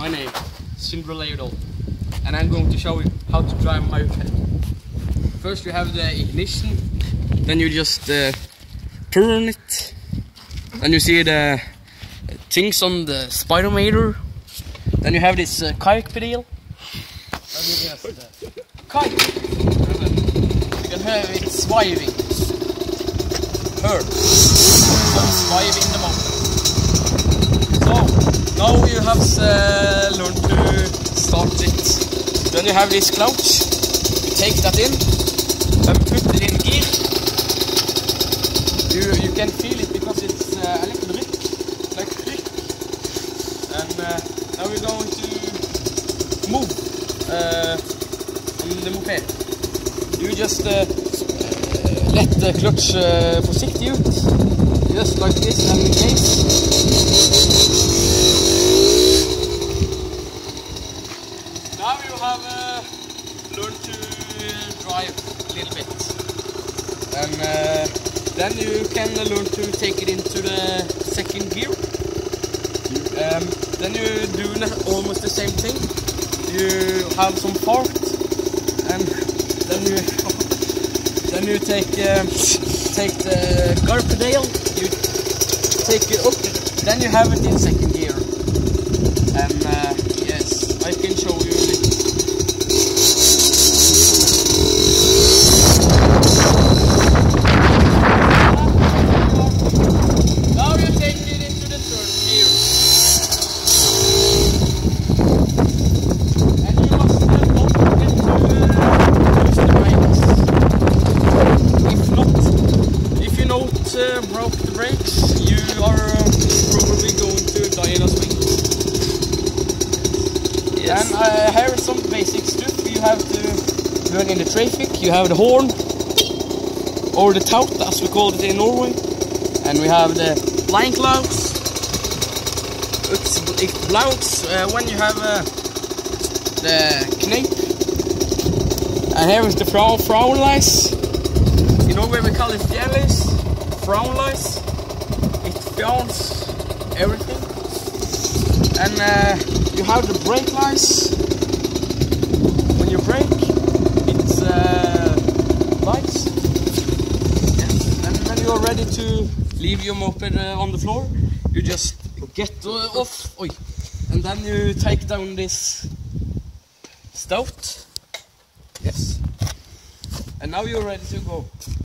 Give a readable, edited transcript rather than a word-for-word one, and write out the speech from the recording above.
My name is Sindre Leodol, and I'm going to show you how to drive my moped. First you have the ignition, then you just turn it, then you see the things on the speedometer, then you have this kayak pedal. Kayak! You can have it swiving. Her. Swiving the motor. So, now you have learned to start it. Then you have this clutch. You take that in and put it in gear. You can feel it because it's electric. And now we're going to move on the moped. You just let the clutch forsiktig ut, just like this and in case. Now you have learned to drive a little bit, and then you can learn to take it into the second gear. Then you do almost the same thing. You have some fart, and then you take the car pedal, you take it up, then you have it in second gear. And yes, I can show you a bit. Now you take it into the third gear. And you must don't forget to use the brakes. If you not broke the brakes, you are probably going to die in a swing. Yes. And here is some basic stuff you have to learn in the traffic. You have the horn, or the tout as we call it in Norway. And we have the flying clouds. It blows when you have the knape. And here is the frown lights. In Norway we call it fjærlys, frown lights. It frowns everything. And you have the brake lights. When you brake, it's lights. Yes. And when you are ready to leave your moped on the floor, you just get off, and then you take down this stout. Yes. And now you're ready to go.